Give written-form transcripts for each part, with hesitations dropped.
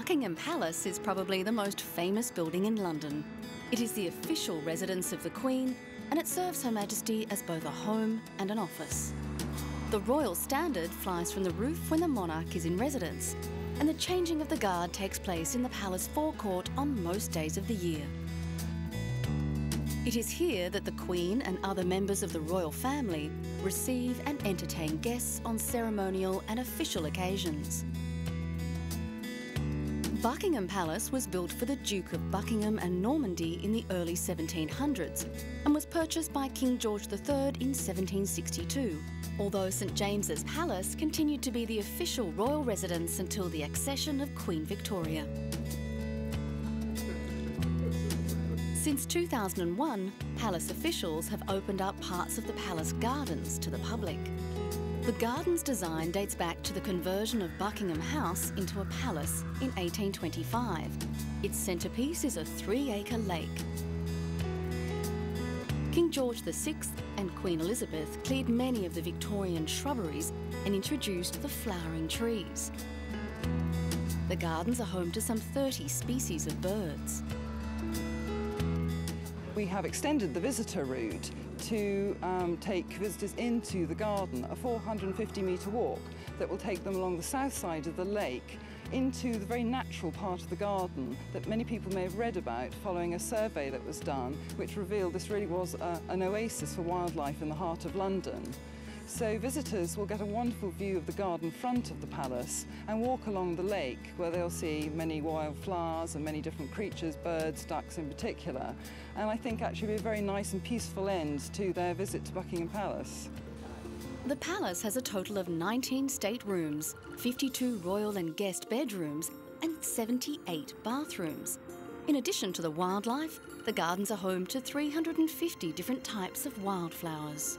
Buckingham Palace is probably the most famous building in London. It is the official residence of the Queen, and it serves Her Majesty as both a home and an office. The Royal Standard flies from the roof when the monarch is in residence, and the changing of the guard takes place in the palace forecourt on most days of the year. It is here that the Queen and other members of the royal family receive and entertain guests on ceremonial and official occasions. Buckingham Palace was built for the Duke of Buckingham and Normandy in the early 1700s and was purchased by King George III in 1762, although St James's Palace continued to be the official royal residence until the accession of Queen Victoria. Since 2001, palace officials have opened up parts of the palace gardens to the public. The garden's design dates back to the conversion of Buckingham House into a palace in 1825. Its centrepiece is a 3-acre lake. King George VI and Queen Elizabeth cleared many of the Victorian shrubberies and introduced the flowering trees. The gardens are home to some 30 species of birds. We have extended the visitor route to take visitors into the garden, a 450-metre walk that will take them along the south side of the lake into the very natural part of the garden that many people may have read about following a survey that was done, which revealed this really was an oasis for wildlife in the heart of London. So visitors will get a wonderful view of the garden front of the palace and walk along the lake where they'll see many wildflowers and many different creatures, birds, ducks in particular. And I think actually be a very nice and peaceful end to their visit to Buckingham Palace. The palace has a total of 19 state rooms, 52 royal and guest bedrooms, and 78 bathrooms. In addition to the wildlife, the gardens are home to 350 different types of wildflowers.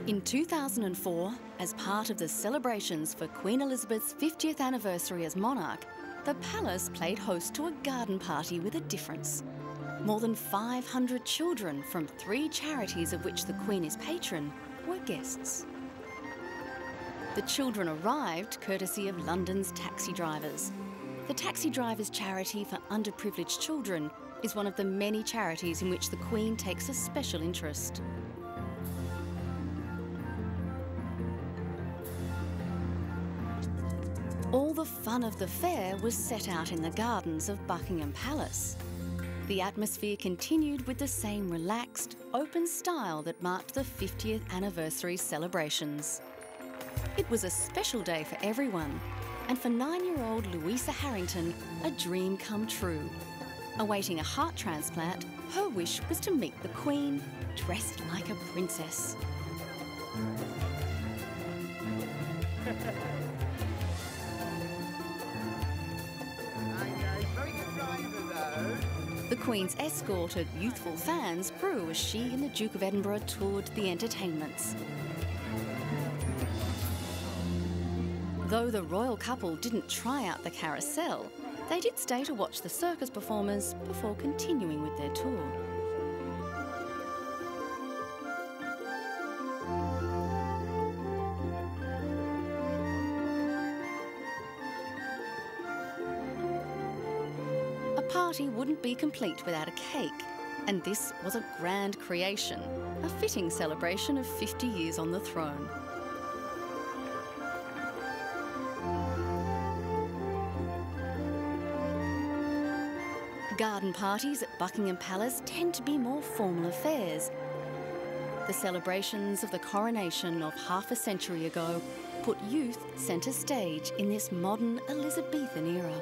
In 2004, as part of the celebrations for Queen Elizabeth's 50th anniversary as monarch, the palace played host to a garden party with a difference. More than 500 children from 3 charities of which the Queen is patron were guests. The children arrived courtesy of London's taxi drivers. The Taxi Drivers Charity for Underprivileged Children is one of the many charities in which the Queen takes a special interest. All the fun of the fair was set out in the gardens of Buckingham Palace. The atmosphere continued with the same relaxed, open style that marked the 50th anniversary celebrations. It was a special day for everyone, and for 9-year-old Louisa Harrington, a dream come true. Awaiting a heart transplant, her wish was to meet the Queen, dressed like a princess. The Queen's escort of youthful fans grew as she and the Duke of Edinburgh toured the entertainments. Though the royal couple didn't try out the carousel, they did stay to watch the circus performers before continuing with their tour. A party wouldn't be complete without a cake, and this was a grand creation, a fitting celebration of 50 years on the throne. Garden parties at Buckingham Palace tend to be more formal affairs. The celebrations of the coronation of half a century ago put youth centre stage in this modern Elizabethan era.